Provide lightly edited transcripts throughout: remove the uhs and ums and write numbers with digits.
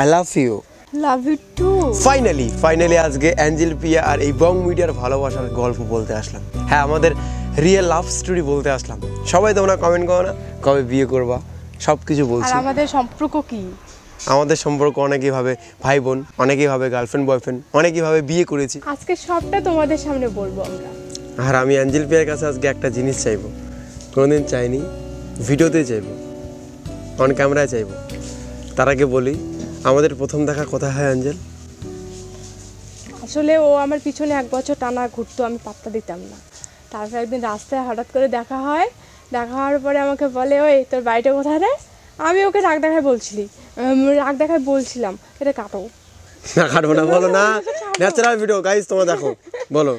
I love you. Love you too. Finally আজকে Angel Priya আর এই বং মিডিয়ার ভালোবাসার গল্প বলতে আসলাম। হ্যাঁ, আমাদের রিয়েল লাভ স্টোরি বলতে আসলাম। সবাই তোমরা কমেন্ট করো না কবে বিয়ে করবা, সব কিছু আর বলছি। আমাদের সম্পর্ক কি? আমাদের সম্পর্ক অনেকেই ভাবে ভাই বোন, অনেকেই ভাবে গার্লফ্রেন্ড বয়ফ্রেন্ড, অনেকেই ভাবে বিয়ে করেছি। আজকে সবটা তোমাদের সামনে বলবো আমরা। আর আমি অ্যাঞ্জেল প্রিয়ার কাছে আজকে একটা জিনিস চাইবো, কোনোদিন চাইনি, ভিডিওতেই চাইবো, অন ক্যামেরায় চাইবো। তার আগে বলি, আমাদের প্রথম দেখা কোথায় হয় অ্যাঞ্জেল? আসলে ও আমার পিছনে 1 বছর টানা ঘুরতো, আমি পাত্তা দিতাম না। তারপর একদিন রাস্তায় হঠাৎ করে দেখা হয়, দেখা হওয়ার পরে আমাকে বলে, ওই তোর বাড়িটা কোথায় রে? আমি ওকে রাগ দেখায় বলছিলাম এটা কাটো। না কাটবো না, বলো না, ন্যাচারাল ভিডিও গাইস, তোমরা দেখো, বলো,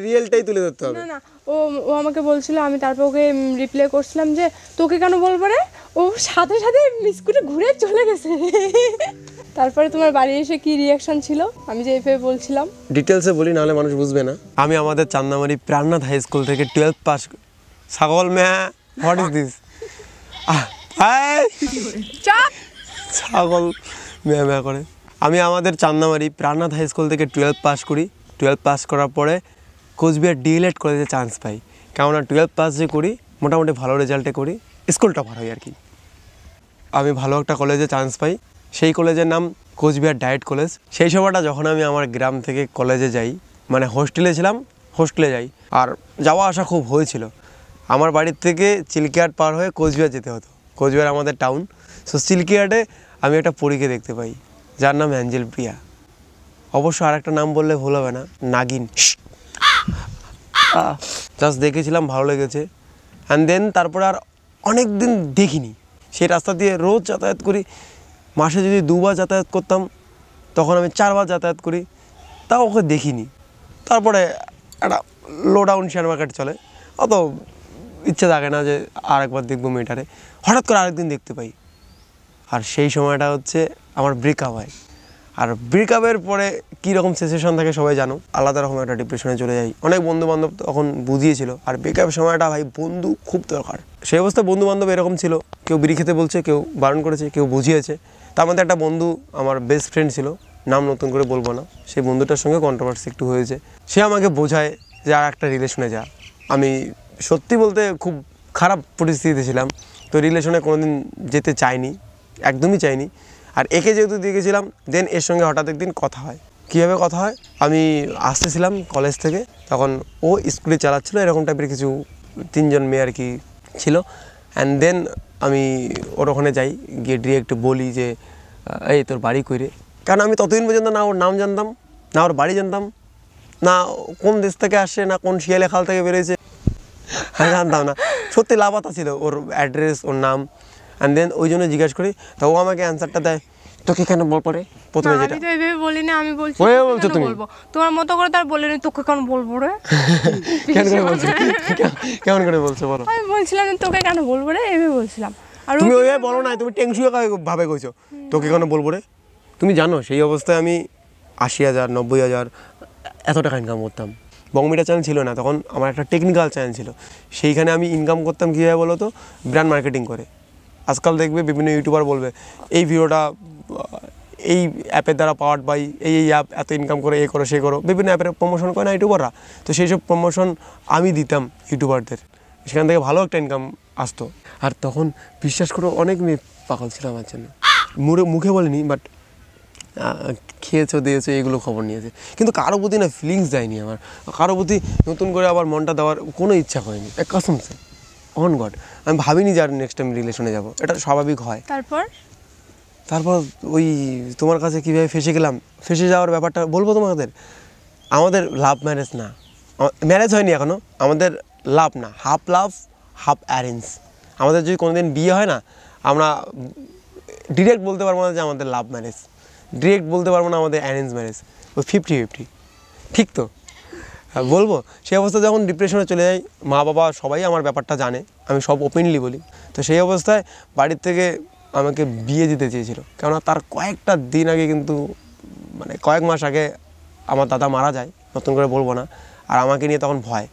রিয়েলটাই তুলে ধরতে হবে। না না, ও আমাকে বলছিল, আমি তারপর ওকে রিপ্লাই করছিলাম যে তোকে কেন বলবো রে? ও সাথে সাথে স্কুটি ঘুরে চলে গেছে। তারপরে তোমার বাড়ি এসে কি রিয়াকশন ছিল আমি যে এভাবে বলছিলাম? ডিটেলসে বলি, নাহলে মানুষ বুঝবে না। আমি আমাদের চান্দামারি প্রাণনাথ হাই স্কুল থেকে 12th পাস। ছাগল ম্যা, হোয়াট ইজ দিস? ছাগল ম্যা করে। আমি আমাদের চান্দামারি প্রাণনাথ হাই স্কুল থেকে 12th পাস করি। 12th পাস করার পরে কোচবিহার ডিএলএড কলেজে চান্স পাই। কেননা 12th পাস যে করি, মোটামুটি ভালো রেজাল্টে করি, স্কুল টপার হই আর কি। আমি ভালো একটা কলেজে চান্স পাই, সেই কলেজের নাম কোচবিহার ডায়েট কলেজ। সেই সময়টা যখন আমি আমার গ্রাম থেকে কলেজে যাই, মানে হোস্টেলে ছিলাম, হোস্টেলে যাই, আর যাওয়া আসা খুব হয়েছিল। আমার বাড়ির থেকে চিল্কিহাট পার হয়ে কোচবিহার যেতে হতো। কোচবিহার আমাদের টাউন। সো চিল্কিহাটে আমি একটা পরীকে দেখতে পাই, যার নাম অ্যাঞ্জেল প্রিয়া। অবশ্য আর একটা নাম বললে ভুল হবে না, নাগিন। জাস্ট দেখেছিলাম, ভালো লেগেছে। অ্যান্ড দেন তারপরে আর অনেক দিন দেখিনি। সেই রাস্তা দিয়ে রোজ যাতায়াত করি। মাসে যদি 2 বার যাতায়াত করতাম, তখন আমি 4 বার যাতায়াত করি, তাও ওকে দেখিনি। তারপরে একটা লো ডাউন শেয়ার মার্কেট চলে, অত ইচ্ছে থাকে না যে আরেকবার দেখবো মেয়েটারে। হঠাৎ করে আরেকদিন দেখতে পাই, আর সেই সময়টা হচ্ছে আমার ব্রেকআপ হয়। আর ব্রেকআপের পরে কীরকম সিচুয়েশন থাকে সবাই জানো, আলাদা রকম একটা ডিপ্রেশনে চলে যাই। অনেক বন্ধুবান্ধব তখন বুঝিয়েছিল, আর ব্রেকআপের সময়টা ভাই বন্ধু খুব দরকার। সেই অবস্থায় বন্ধুবান্ধব এরকম ছিল, কেউ বিড়ি খেতে বলছে, কেউ বারণ করেছে, কেউ বুঝিয়েছে। তার মধ্যে একটা বন্ধু আমার বেস্ট ফ্রেন্ড ছিল, নাম নতুন করে বলবো না। সেই বন্ধুটার সঙ্গে কন্ট্রোভার্সি একটু হয়েছে। সে আমাকে বোঝায় যে আর একটা রিলেশনে যা। আমি সত্যি বলতে খুব খারাপ পরিস্থিতিতে ছিলাম, তো রিলেশনে কোনোদিন যেতে চাইনি, একদমই চাইনি। আর একে যেহেতু দিয়ে গেছিলাম, দেন এর সঙ্গে হঠাৎ একদিন কথা হয়। কীভাবে কথা হয়, আমি আসতেছিলাম কলেজ থেকে, তখন ও স্কুটি চালাচ্ছিলো, এরকম টাইপের কিছু 3 জন মেয়ে আর কি ছিল। অ্যান্ড দেন আমি ওর ওখানে যাই, গিয়ে ডিরেক্ট বলি যে এই তোর বাড়ি কইরে। কারণ আমি ততদিন পর্যন্ত না ওর নাম জানতাম, না ওর বাড়ি জানতাম, না কোন দেশ থেকে আসছে, না কোন শিয়ালে খাল থেকে বেরিয়েছে, আমি জানতাম না। সত্যি লাপাতা ছিল ওর অ্যাড্রেস, ওর নাম। অ্যান্ড দেন ওই জন্য জিজ্ঞাসা করি, তো ও আমাকে অ্যান্সারটা দেয়, তোকে কেন বল পরে প্রথমে যেটা। আমি তো এইভাবে বলি না, আমি বলছি বলছো তুমি তোমার মতো করে তার বলে নি, তোকে কেন বলবো রে? কেন করে বলছো, কেমন করে বলছো বলো? আমি বলছিলাম তোকে কেন বলবো রে, এইভাবে বলছিলাম। আর তুমি ওইভাবে বলো না, তুমি টেনশন ভাবে কইছো তোকে কেন বলবো রে। তুমি জানো সেই অবস্থায় আমি 80,000 90,000 এত টাকা ইনকাম করতাম। বংমিডিয়া চ্যানেল ছিল না তখন, আমার একটা টেকনিক্যাল চ্যানেল ছিল। সেইখানে আমি ইনকাম করতাম কীভাবে বলো তো, ব্র্যান্ড মার্কেটিং করে। আজকাল দেখবে বিভিন্ন ইউটিউবার বলবে এই ভিডিওটা এই অ্যাপের দ্বারা পাওয়ার্ড বাই এই অ্যাপ, এত ইনকাম করে, এ করো সে করো, বিভিন্ন অ্যাপের প্রমোশন করে না ইউটিউবাররা। তো সেই সব প্রমোশন আমি দিতাম ইউটিউবারদের, সেখান থেকে ভালো একটা ইনকাম আসতো। আর তখন বিশ্বাস করো অনেক মেয়ে পাগল ছিল আমার জন্য। মুখে বলিনি, বাট খেয়েছো দিয়েছো এগুলো খবর নিয়েছে, কিন্তু কারো প্রতি না ফিলিংস দেয়নি আমার। কারো প্রতি নতুন করে আবার মনটা দেওয়ার কোনো ইচ্ছা করেনি, কসম সে, অন গড। আমি ভাবিনি যে আর নেক্সট টাইম রিলেশনে যাবো, এটা স্বাভাবিক হয়। তারপর ওই তোমার কাছে কীভাবে ফেসে গেলাম, ফেসে যাওয়ার ব্যাপারটা বলবো তোমাদের। আমাদের লাভ ম্যারেজ না, ম্যারেজ হয়নি এখনও, আমাদের লাভ না, হাফ লাভ হাফ অ্যারেঞ্জ। আমাদের যদি কোনোদিন বিয়ে হয় না, আমরা ডিরেক্ট বলতে পারবো না যে আমাদের লাভ ম্যারেজ, ডিরেক্ট বলতে পারবো না আমাদের অ্যারেঞ্জ ম্যারেজ, ওই 50-50, ঠিক তো? বলবো সেই অবস্থা যখন ডিপ্রেশনে চলে যাই, মা বাবা সবাই আমার ব্যাপারটা জানে, আমি সব ওপেনলি বলি। তো সেই অবস্থায় বাড়ির থেকে আমাকে বিয়ে দিতে চেয়েছিল, কেননা তার কয়েকটা দিন আগে কিন্তু, মানে কয়েক মাস আগে আমার দাদা মারা যায়, নতুন করে বলবো না। আর আমাকে নিয়ে তখন ভয়,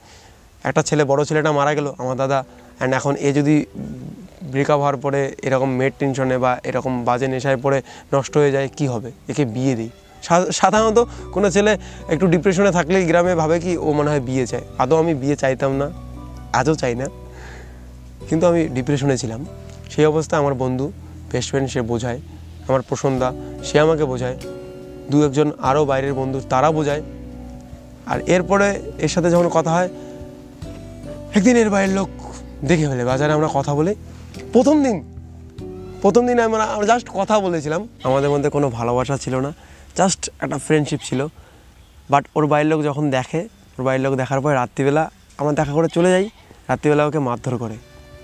একটা ছেলে, বড় ছেলেটা মারা গেল আমার দাদা, অ্যান্ড এখন এ যদি ব্রেকআপ হওয়ার পরে এরকম মেয়ের টেনশনে বা এরকম বাজে নেশায় পড়ে নষ্ট হয়ে যায়, কি হবে, একে বিয়ে দিই। সাধারণত কোনো ছেলে একটু ডিপ্রেশনে থাকলেই গ্রামে ভাবে কি ও মনে হয় বিয়ে চায়। আদৌ আমি বিয়ে চাইতাম না, আজও চাই না, কিন্তু আমি ডিপ্রেশনে ছিলাম। সেই অবস্থায় আমার বন্ধু, বেস্ট ফ্রেন্ড, সে বোঝায়, আমার প্রসন্দা সে আমাকে বোঝায়, দু একজন আরও বাইরের বন্ধু তারা বোঝায়। আর এরপরে এর সাথে যখন কথা হয়, একদিন এর বাইরের লোক দেখে ফেলে বাজারে আমরা কথা বলে। প্রথম দিন আমরা জাস্ট কথা বলেছিলাম, আমাদের মধ্যে কোনো ভালোবাসা ছিল না, জাস্ট একটা ফ্রেন্ডশিপ ছিল। বাট ওর বাইরের লোক যখন দেখে, ওর বাইরের লোক দেখার পরে রাত্রিবেলা আমরা দেখা করে চলে যাই, রাত্রিবেলা ওকে মারধর করে,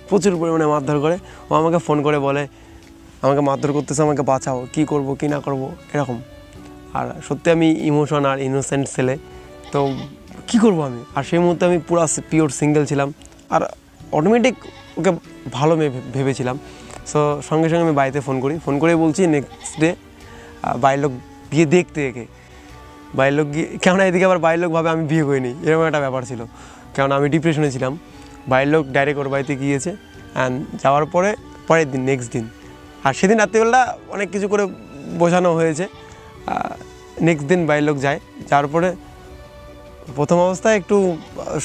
প্রচুর পরিমাণে মারধর করে। ও আমাকে ফোন করে বলে আমাকে মারধর করতেছে, আমাকে বাঁচাও, কী করব কী না করব এরকম। আর সত্যি আমি ইমোশন আর ইনোসেন্ট ছেলে, তো কী করব আমি। আর সেই মুহূর্তে আমি পুরো পিওর সিঙ্গেল ছিলাম, আর অটোমেটিক ওকে ভালো ভেবেছিলাম। সো সঙ্গে সঙ্গে আমি বাড়িতে ফোন করে বলছি নেক্সট ডে বাইরের লোক গিয়ে দেখতে একে। বাইরের লোক গিয়ে, কেননা এদিকে আবার বাইরের লোক ভাবে আমি বিয়ে করিনি, এরকম একটা ব্যাপার ছিল, কেননা আমি ডিপ্রেশনে ছিলাম। বাইরের লোক ডাইরেক্ট ওর বাড়িতে গিয়েছে, অ্যান্ড যাওয়ার পরের দিন নেক্সট দিন, আর সেদিন রাত্রিবেলা অনেক কিছু করে বোঝানো হয়েছে। নেক্সট দিন বাইরের লোক যায়, যাওয়ার পরে প্রথম অবস্থায় একটু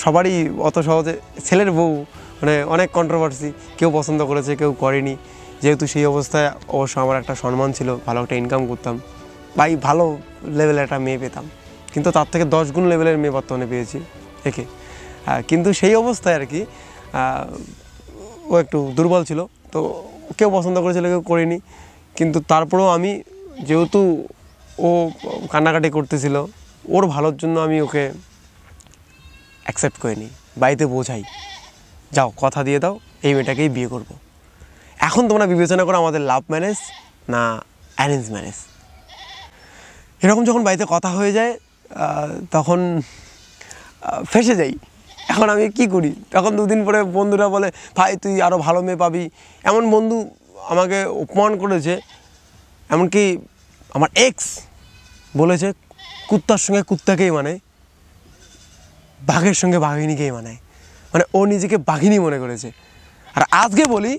সবারই অত সহজে, ছেলের বউ মানে অনেক কন্ট্রোভার্সি, কেউ পছন্দ করেছে কেউ করেনি। যেহেতু সেই অবস্থায় অবশ্য আমার একটা সম্মান ছিল, ভালো একটা ইনকাম করতাম, ভাই ভালো লেভেলের একটা মেয়ে পেতাম, কিন্তু তার থেকে 10 গুণ লেভেলের মেয়ে বর্তমানে পেয়েছি একে। কিন্তু সেই অবস্থায় আর কি ও একটু দুর্বল ছিল, তো কেউ পছন্দ করেছিল কেউ করেনি। কিন্তু তারপরেও আমি, যেহেতু ও কান্নাকাটি করতেছিল, ওর ভালোর জন্য আমি ওকে অ্যাকসেপ্ট করে নিই, বাড়িতে বোঝাই, যাও কথা দিয়ে দাও, এই মেয়েটাকেই বিয়ে করব। এখন তোমরা বিবেচনা করো আমাদের লাভ ম্যারেজ না অ্যারেঞ্জ ম্যারেজ। এরকম যখন বাড়িতে কথা হয়ে যায় তখন ফেঁসে যাই। এখন আমি কি করি, তখন 2 দিন পরে বন্ধুরা বলে ভাই তুই আরও ভালো মেয়ে পাবি। এমন বন্ধু আমাকে অপমান করেছে, এমনকি আমার এক্স বলেছে কুত্তার সঙ্গে কুত্তাকেই মানায়, বাঘের সঙ্গে বাঘিনীকেই মানায়, মানে ও নিজেকে বাঘিনী মনে করেছে। আর আজকে বলি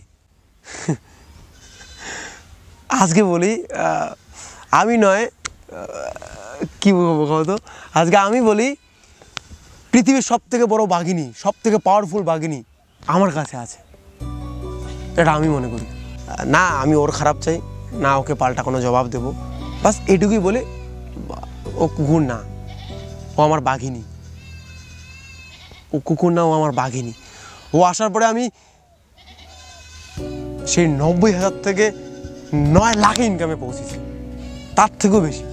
আমি নয়, কী বলবো কতো, আজকে আমি বলি পৃথিবীর সবথেকে বড় বাঘিনী, সবথেকে পাওয়ারফুল বাঘিনী আমার কাছে আছে, এটা আমি মনে করি। না আমি ওর খারাপ চাই, না ওকে পাল্টা কোনো জবাব দেবো, বাস এটুকুই বলে ও কুকুর না, ও আমার বাঘিনী, ও কুকুর না, ও আমার বাঘিনী। ও আসার পরে আমি সেই 90,000 থেকে 9 লাখে ইনকামে পৌঁছেছি, তার থেকেও বেশি।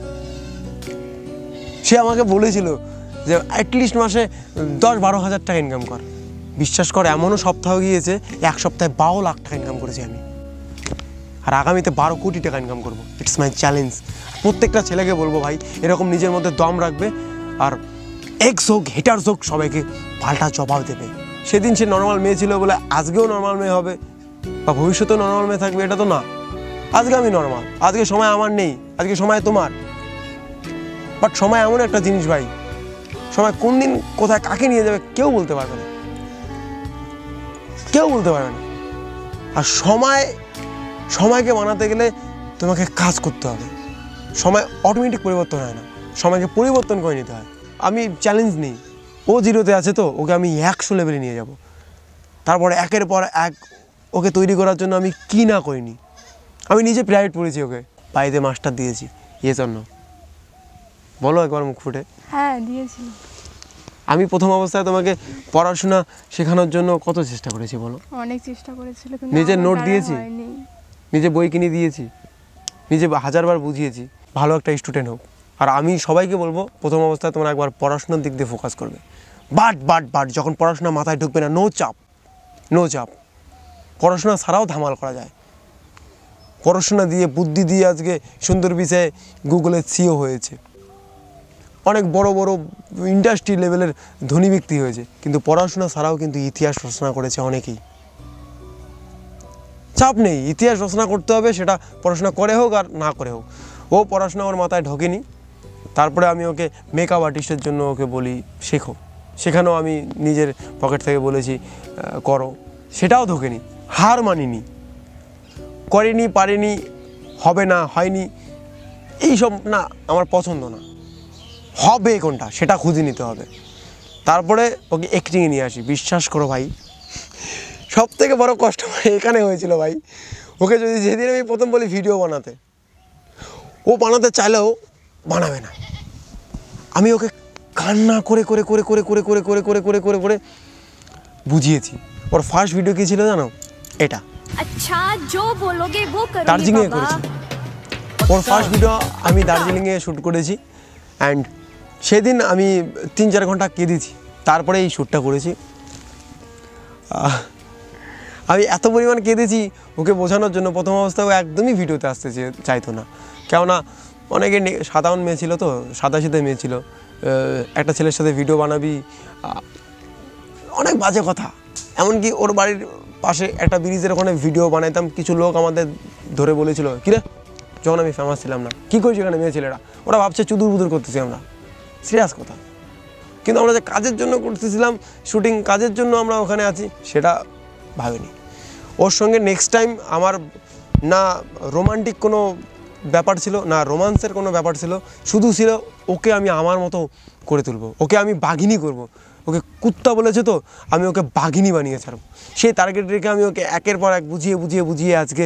সে আমাকে বলেছিল যে অ্যাটলিস্ট মাসে 10-12 হাজার টাকা ইনকাম কর। বিশ্বাস কর, এমনও সপ্তাহ গিয়েছে 1 সপ্তাহে 12 লাখ টাকা ইনকাম করেছি আমি, আর আগামীতে 12 কোটি টাকা ইনকাম করবো। It's my challenge. প্রত্যেকটা ছেলেকে বলবো ভাই এরকম নিজের মধ্যে দম রাখবে, আর এক্স হোক হেটার্স হোক সবাইকে পাল্টা জবাব দেবে। সেদিন সে নর্মাল মেয়ে ছিল বলে আজকেও নর্মাল মেয়ে হবে বা ভবিষ্যতেও নর্মাল মেয়ে থাকবে, এটা তো না। আজকে আমি নর্মাল, আজকে সময় আমার নেই, আজকে সময় তোমার। বাট সময় এমন একটা জিনিস ভাই, সময় কোন দিন কোথায় কাকে নিয়ে যাবে কেউ বলতে পারবে না, কেউ বলতে পারবে না। আর সময়কে বানাতে গেলে তোমাকে কাজ করতে হবে। সময় অটোমেটিক পরিবর্তন হয় না, সময়কে পরিবর্তন করে নিতে হয়। আমি চ্যালেঞ্জ নিই, ও 0-তে আছে তো ওকে আমি 100 লেভেলে নিয়ে যাব। তারপরে একের পর এক ওকে তৈরি করার জন্য আমি কি না করিনি। আমি নিজে প্রাইভেট পড়েছি, ওকে বাড়িতে মাস্টার দিয়েছি এর জন্য। বলো একবার মুখ ফুটে। হ্যাঁ দিয়েছি। আমি প্রথম অবস্থায় তোমাকে পড়াশোনা শেখানোর জন্য কত চেষ্টা করেছি বলো। অনেক চেষ্টা করেছিল, কিন্তু নিজের আমার নোট দ্বারা দিয়েছি, হয়নি। নিজে বই কিনে দিয়েছি, নিজে 1000বার বুঝিয়েছি ভালো একটা স্টুডেন্ট হোক। আর আমি সবাইকে বলবো প্রথম অবস্থায় তোমরা একবার পড়াশোনার দিক দিয়ে ফোকাস করবে। বাট যখন পড়াশোনা মাথায় ঢুকবে না, নো চাপ। পড়াশোনা ছাড়াও ধামাল করা যায়। পড়াশোনা দিয়ে বুদ্ধি দিয়ে আজকে সুন্দর বিষয়ে গুগলের সিও হয়েছে, অনেক বড় বড় ইন্ডাস্ট্রি লেভেলের ধনী ব্যক্তি হয়েছে, কিন্তু পড়াশোনা ছাড়াও কিন্তু ইতিহাস রচনা করেছে অনেকেই। চাপ নেই, ইতিহাস রচনা করতে হবে, সেটা পড়াশোনা করে হোক আর না করে হোক। ও পড়াশোনা ওর মাথায় ঢোকেনি। তারপরে আমি ওকে মেকআপ আর্টিস্টের জন্য ওকে বলি শেখো, সেখানেও আমি নিজের পকেট থেকে বলেছি করো, সেটাও ঢোকেনি। হার মানিনি, করিনি পারিনি হবে না হয়নি এইসব না আমার পছন্দ না। হবে কোনটা সেটা খুঁজে নিতে হবে, তারপরে ওকে অ্যাক্টিংয়ে নিয়ে আসি। বিশ্বাস করো ভাই, সব থেকে বড় কষ্ট এখানে হয়েছিল ভাই। ওকে যদি যেদিন আমি প্রথম বলি ভিডিও বানাতে, ও বানাতে চাইলেও বানাবে না। আমি ওকে কান্না করে করে করে করে করে করে করে করে করে করে করে বুঝিয়েছি। ওর ফার্স্ট ভিডিও কী ছিল জানো? এটা अच्छा जो बोलोगे वो करूंगी দার্জিলিংয়ে बाबा। করেছি। ওর ফার্স্ট ভিডিও আমি দার্জিলিংয়ে শ্যুট করেছি, অ্যান্ড সেদিন আমি 3-4 ঘন্টা কেঁদেছি, তারপরে এই শ্যুটটা করেছি। আমি এত পরিমাণ কেঁদেছি ওকে বোঝানোর জন্য। প্রথম অবস্থায় ও একদমই ভিডিওতে আসতে চাইতো না, কেননা অনেকে সাধারণ মেয়ে ছিল, তো সাদাসিধে মেয়ে ছিল। একটা ছেলের সাথে ভিডিও বানাবি, অনেক বাজে কথা। এমনকি ওর বাড়ির পাশে একটা ব্রিজের ওখানে ভিডিও বানাইতাম, কিছু লোক আমাদের ধরে বলেছিল, কিরে যখন আমি ফেমাস ছিলাম না কী করছি এখানে মেয়ে ছেলেরা, ওরা ভাবছে চুদুর বুদুর করতেছি আমরা। সিরিয়াস কথা। কিন্তু আমরা যে কাজের জন্য করতেছিলাম, শুটিং কাজের জন্য আমরা ওখানে আছি, সেটা ভাবিনি। ওর সঙ্গে নেক্সট টাইম আমার না রোমান্টিক কোনো ব্যাপার ছিল, না রোমান্সের কোনো ব্যাপার ছিল, শুধু ছিল ওকে আমি আমার মতো করে তুলবো, ওকে আমি বাঘিনী করব। ওকে কুত্তা বলেছে তো আমি ওকে বাঘিনী বানিয়ে ছাড়ব। সেই টার্গেট রেখে আমি ওকে একের পর এক বুঝিয়ে বুঝিয়ে বুঝিয়ে আজকে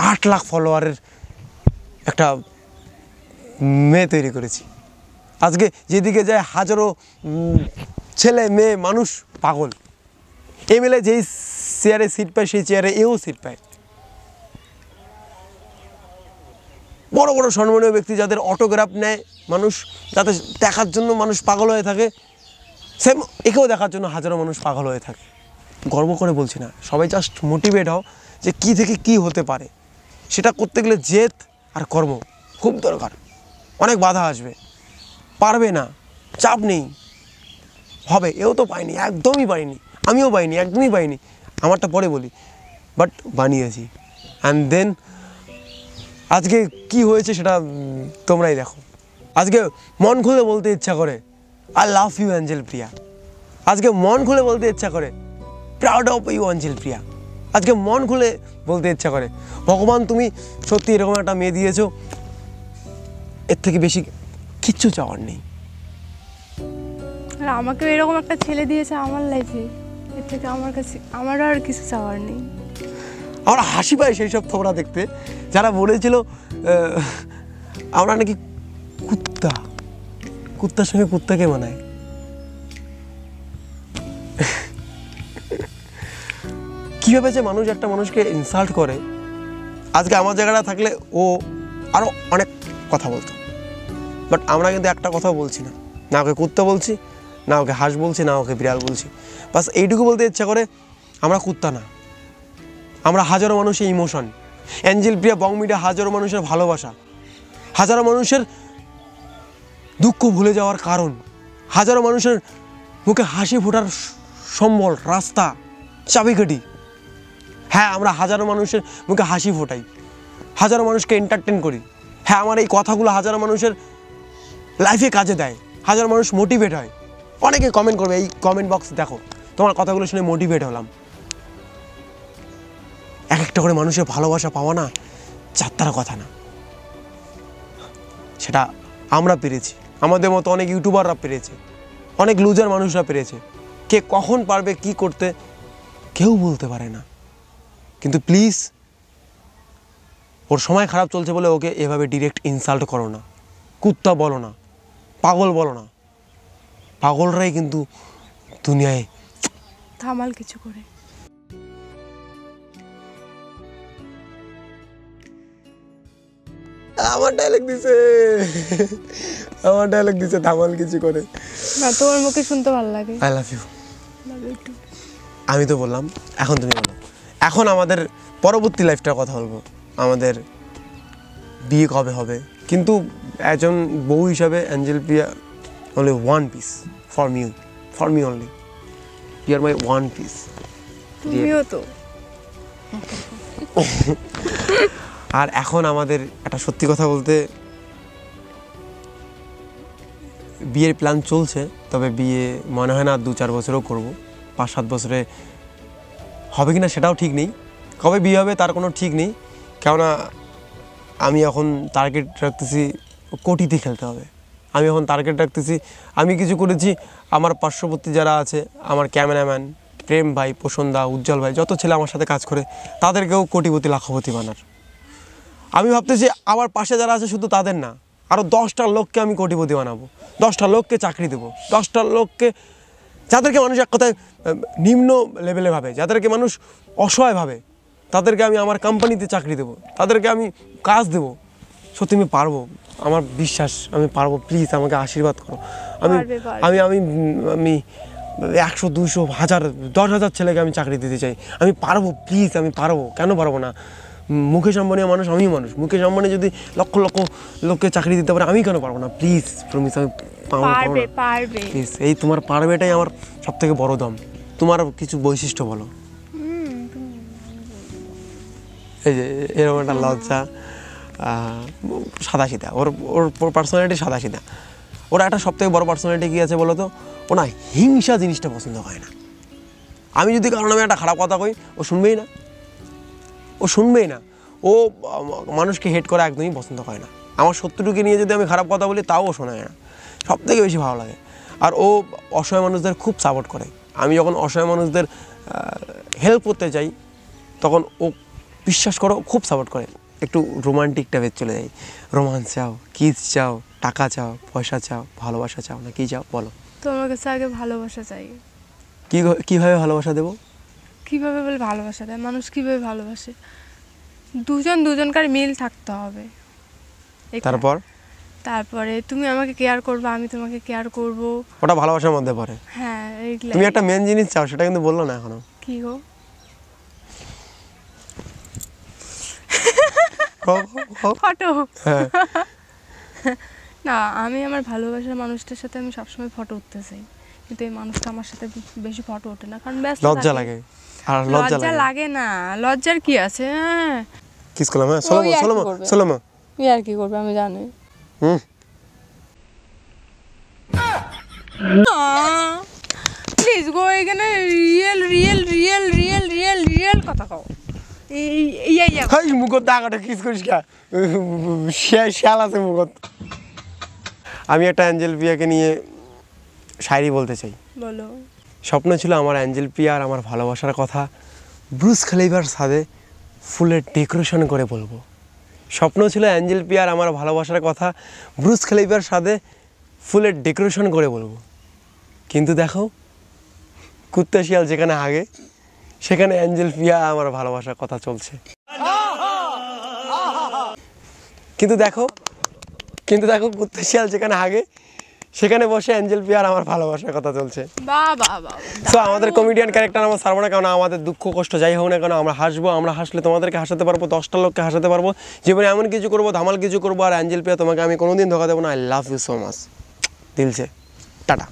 8 লাখ ফলোয়ারের একটা মেয়ে তৈরি করেছি। আজকে যেদিকে যায় হাজারো ছেলে মেয়ে মানুষ পাগল। এমএলএ যেই চেয়ারে সিট পায় সেই চেয়ারে এও সিট পায়। বড় বড় সম্মানীয় ব্যক্তি যাদের অটোগ্রাফ নেয় মানুষ, যাতে দেখার জন্য মানুষ পাগল হয়ে থাকে, সেম একেও দেখার জন্য হাজারো মানুষ পাগল হয়ে থাকে। গর্ব করে বলছি না, সবাই জাস্ট মোটিভেট হও যে কী থেকে কী হতে পারে। সেটা করতে গেলে জেদ আর কর্ম খুব দরকার। অনেক বাধা আসবে, পারবে না, চাপ নেই, হবে। এও তো পাইনি, একদমই পাইনি, আমিও পাইনি, একদমই পাইনি। আমারটা পরে বলি, বাট বানিয়েছি। অ্যান্ড দেন আজকে কি হয়েছে সেটা তোমরাই দেখো। আজকে মন খুলে বলতে ইচ্ছা করে আই লাভ ইউ অ্যাঞ্জেল প্রিয়া। আজকে মন খুলে বলতে ইচ্ছা করে প্রাউড অফ ইউ অ্যাঞ্জেল প্রিয়া। আজকে মন খুলে বলতে ইচ্ছা করে ভগবান তুমি সত্যি এরকম একটা মেয়ে দিয়েছো, এর থেকে বেশি কিচ্ছু চাওয়ার নেই। আর আমাকেও এরকম একটা ছেলে দিয়েছে আমার লাইফে, এর থেকে আমার কাছে আমার আর কিছু চাওয়ার নেই। আমরা হাসি পাই সেই সব থোবরা দেখতে, যারা বলেছিল আমরা নাকি কুত্তা, কুত্তার সঙ্গে কুত্তাকে মানায়। কীভাবে যে মানুষ একটা মানুষকে ইনসাল্ট করে। আজকে আমার জায়গাটা থাকলে ও আরও অনেক কথা বলতো, বাট আমরা কিন্তু একটা কথাও বলছি না, না ওকে কুত্তা বলছি, না ওকে হাঁস বলছি, না ওকে বিড়াল বলছি। বাস এইটুকু বলতে ইচ্ছা করে আমরা কুত্তা না, আমরা হাজারো মানুষের ইমোশন। অ্যাঞ্জেল প্রিয়া বং মিডিয়া হাজারো মানুষের ভালোবাসা, হাজারো মানুষের দুঃখ ভুলে যাওয়ার কারণ, হাজারো মানুষের মুখে হাসি ফোটার সম্বল, রাস্তা, চাবিকাঠি। হ্যাঁ, আমরা হাজারো মানুষের মুখে হাসি ফোটাই, হাজারো মানুষকে এন্টারটেন করি। হ্যাঁ, আমার এই কথাগুলো হাজারো মানুষের লাইফে কাজে দেয়, হাজারো মানুষ মোটিভেট হয়। অনেকে কমেন্ট করবে, এই কমেন্ট বক্স দেখো, তোমার কথাগুলো শুনে মোটিভেট হলাম। এক একটা করে মানুষের ভালোবাসা পাওয়া না যাত্রার কথা না, সেটা আমরা পেরেছি, আমাদের মতো অনেক ইউটিউবাররা পেরেছে, অনেক লুজার মানুষরা পেরেছে। কে কখন পারবে কি করতে কেউ বলতে পারে না। কিন্তু প্লিজ, ওর সময় খারাপ চলছে বলে ওকে এভাবে ডিরেক্ট ইনসাল্ট করো না, কুত্তা বলো না, পাগল বলো না। পাগলরাই কিন্তু দুনিয়ায় ধামাল কিছু করে। আমার ডায়লগ দিছে, আমার ডায়লগ দিছে, ধামাল কিছু করে। না, তোমার মুখে শুনতে ভালো লাগে। I love you. আমি তো বললাম, এখন তুমি বলো। এখন আমাদের পরবর্তী লাইফটার কথা বলবো, আমাদের বিয়ে কবে হবে। কিন্তু একজন বউ হিসাবে Angel Priya only one piece for me only. You are my one piece. তুমিও তো। আর এখন আমাদের একটা সত্যি কথা বলতে, বিয়ের প্ল্যান চলছে, তবে বিয়ে মনে হয় না 2-4 বছরেও করবো, 5-7 বছরে হবে কিনা সেটাও ঠিক নেই। কবে বিয়ে হবে তার কোনো ঠিক নেই, কেননা আমি এখন টার্গেট রাখতেছি কোটিতে খেলতে হবে। আমি এখন টার্গেট রাখতেছি, আমি কিছু করেছি, আমার পার্শ্ববর্তী যারা আছে, আমার ক্যামেরাম্যান প্রেম ভাই, পোষণদা, উজ্জ্বল ভাই, যত ছেলে আমার সাথে কাজ করে তাদেরকেও কোটিপতি লাখপতি বানার। আমি ভাবতেছি আমার পাশে যারা আছে শুধু তাদের না, আরও 10টা লোককে আমি কোটিপতি বানাবো, 10টা লোককে চাকরি দেবো, 10টা লোককে, যাদেরকে মানুষ এক কথায় নিম্ন লেভেলে ভাবে, যাদেরকে মানুষ অসহায় ভাবে, তাদেরকে আমি আমার কোম্পানিতে চাকরি দেবো, তাদেরকে আমি কাজ দেবো। সত্যি আমি পারবো, আমার বিশ্বাস আমি পারবো। প্লিজ আমাকে আশীর্বাদ করো। আমি আমি আমি আমি 100, 200, 1000, 10,000 ছেলেকে আমি চাকরি দিতে চাই। আমি পারবো, প্লিজ আমি পারবো, কেন পারবো না? মুকেশ আম্বানিও মানুষ, আমিও মানুষ। মুকেশ আম্বানি যদি লক্ষ লক্ষ লোককে চাকরি দিতে পারে, আমি কেন পারবো না? প্লিজ প্রমিস, আমি প্লিজ। এই তোমার পারবেটাই আমার সবথেকে বড় দম। তোমার কিছু বৈশিষ্ট্য বলো। এই যে এরকম একটা লজ্জা, সাদাসিধা, ওর ওর পার্সোনালিটি সাদাসিধা। ওরা একটা সবথেকে বড় পার্সোনালিটি কী আছে বলো তো? ও না হিংসা জিনিসটা পছন্দ করে না। আমি যদি কারণ আমি একটা খারাপ কথা কই, ও শুনবেই না, ও শুনবেই না। ও মানুষকে হেট করা একদমই পছন্দ করে না। আমার শত্রুকে নিয়ে যদি আমি খারাপ কথা বলি, তাও ও শোনায় না। সবথেকে বেশি ভালো লাগে। আর ও অসহায় মানুষদের খুব সাপোর্ট করে। আমি যখন অসহায় মানুষদের হেল্প করতে চাই, তখন ও বিশ্বাস করো খুব সাপোর্ট করে। একটু রোমান্টিক টাইপের চলে যাই, রোমান্স চাও, কিস চাও, টাকা চাও, পয়সা চাও, ভালোবাসা চাও, না কী চাও বলো? তোমার কাছে আগে ভালোবাসা চাই। কীভাবে ভালোবাসা দেবো? কীভাবে বলে ভালোবাসা দেয় মানুষ? কীভাবে ভালোবাসে? দুজনকার মিল থাকতে হবে। তারপরে তুমি আমাকে কেয়ার করবে, আমি তোমাকে কেয়ার করব, ওটা ভালোবাসার মধ্যে পড়ে। হ্যাঁ, এইগুলো। তুমি একটা মেন জিনিস চাও, সেটা কিন্তু বললো না এখনো। কি গো? ফটো? না, আমি আমার ভালোবাসার মানুষটার সাথে আমি সবসময় ফটো উঠতে চাই, কিন্তু এই মানুষটা আমার সাথে বেশি ফটো ওঠে না, কারণ ব্যস্ত লজ্জা লাগে। আর লজ্জা লাগে না, লজ্জার কি আছে? কিস করলাম, হ্যাঁ, সোলোমো আর কি করবে আমি জানি। প্লিজ গো, এখানে real real real real real real কথা কও। হাই মুখত দাগাটা কিস করিস কা? শাল আছে মুখত। আমি একটা অ্যাঞ্জেল পিয়াকে নিয়ে শায়রি বলতে চাই। বলো। স্বপ্ন ছিল আমার অ্যাঞ্জেল পিয়া আর আমার ভালোবাসার কথা ব্রুস খলিফার ছাদে ফুলের ডেকোরেশন করে বলবো। স্বপ্ন ছিল অ্যাঞ্জেল পিয়া আর আমার ভালোবাসার কথা ব্রুস খলিফার ছাদে ফুলের ডেকোরেশন করে বলবো। কিন্তু দেখো, কুত্তা শিয়াল যেখানে হাগে, সেখানে অ্যাঞ্জেল পিয়া আমার ভালোবাসার কথা চলছে। কিন্তু দেখো কুত্তা শিয়াল যেখানে হাগে, সেখানে বসে অ্যাঞ্জেল পিয়ার আমার ভালোবাসার কথা চলছে। সো আমাদের কমেডিয়ান ক্যারেক্টার আমার ছাড়বো না, কারণ আমাদের দুঃখ কষ্ট যাই হোক না কেন আমরা হাসবো। আমরা হাসলে তোমাদেরকে হাসাতে পারবো, 10টা লোককে হাসাতে পারবো। জীবনে এমন কিছু করবো, ধামাল কিছু করবো। আর অ্যাঞ্জেল পিয়া, তোমাকে আমি কোনোদিন ধোকা দেবো না। I love you so much, দিল সে। টাটা।